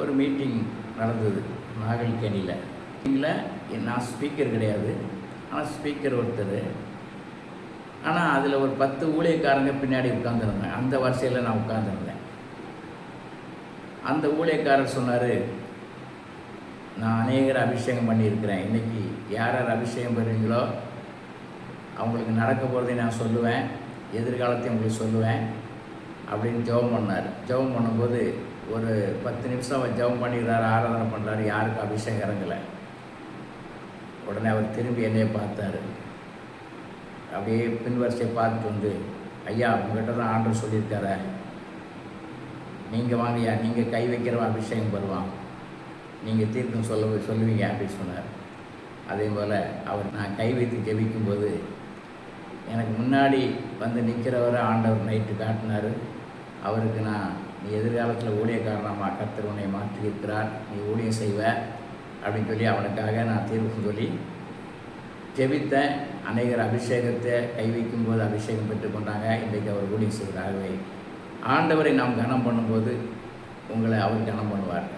ஒரு மீட்டிங் நடந்தது நாகல்கேணியில். மீட்டிங்கில் நான் ஸ்பீக்கர் கிடையாது, ஆனால் ஸ்பீக்கர் ஒருத்தர். ஆனால் அதில் ஒரு 10 ஊழியக்காரங்க பின்னாடி உட்காந்துருந்தேன். அந்த வரிசையில் நான் உட்காந்துருந்தேன். அந்த ஊழியக்காரர் சொன்னார், நான் அநேகரை அபிஷேகம் பண்ணியிருக்கிறேன். இன்றைக்கி யார் யார் அபிஷேகம் பண்ணுறீங்களோ அவங்களுக்கு நடக்க போகிறதை நான் சொல்லுவேன், எதிர்காலத்தையும் உங்களுக்கு சொல்லுவேன் அப்படின்னு ஜெபம் பண்ணார். ஜெபம் பண்ணும்போது ஒரு 10 நிமிஷம் அவர் ஜெபம் பண்ணிக்கிறார், ஆராதனை பண்ணுறாரு, யாருக்கும் அபிஷேகம் இறங்கலை. உடனே அவர் திரும்பி என்னையை பார்த்தார். அப்படியே பின்வரிசையை பார்த்துட்டு வந்து, ஐயா உங்கள்கிட்ட தான் ஆண்டவர் சொல்லியிருக்கார, நீங்கள் வாங்கய்யா, நீங்கள் கை வைக்கிறவன் அபிஷேகம் பெறுவான், நீங்கள் தீர்க்கம் சொல்லுவீங்க அப்படின்னு சொன்னார். அதே போல் அவர் நான் கை வைத்து ஜெபிக்கும்போது எனக்கு முன்னாடி வந்து நிற்கிறவரை ஆண்டவர் நைட்டு காட்டினார். அவருக்கு நான், நீ எதிர்காலத்தில் ஊழியக்காரனாக கர்த்தர் உன்னை மாற்றியிருக்கிறார், நீ ஊழியம் செய்வ அப்படின்னு சொல்லி அவனுக்காக நான் தீர்க்கம் சொல்லி ஜெபித்தேன். அநேகர் அபிஷேகத்தை கை வைக்கும்போது அபிஷேகம் பெற்றுக்கொண்டாங்க. இன்றைக்கு அவர் ஊழியம் செய்கிறார்கள். ஆண்டவரை நாம் கனம் பண்ணும்போது உங்களை அவர் கனம் பண்ணுவார்.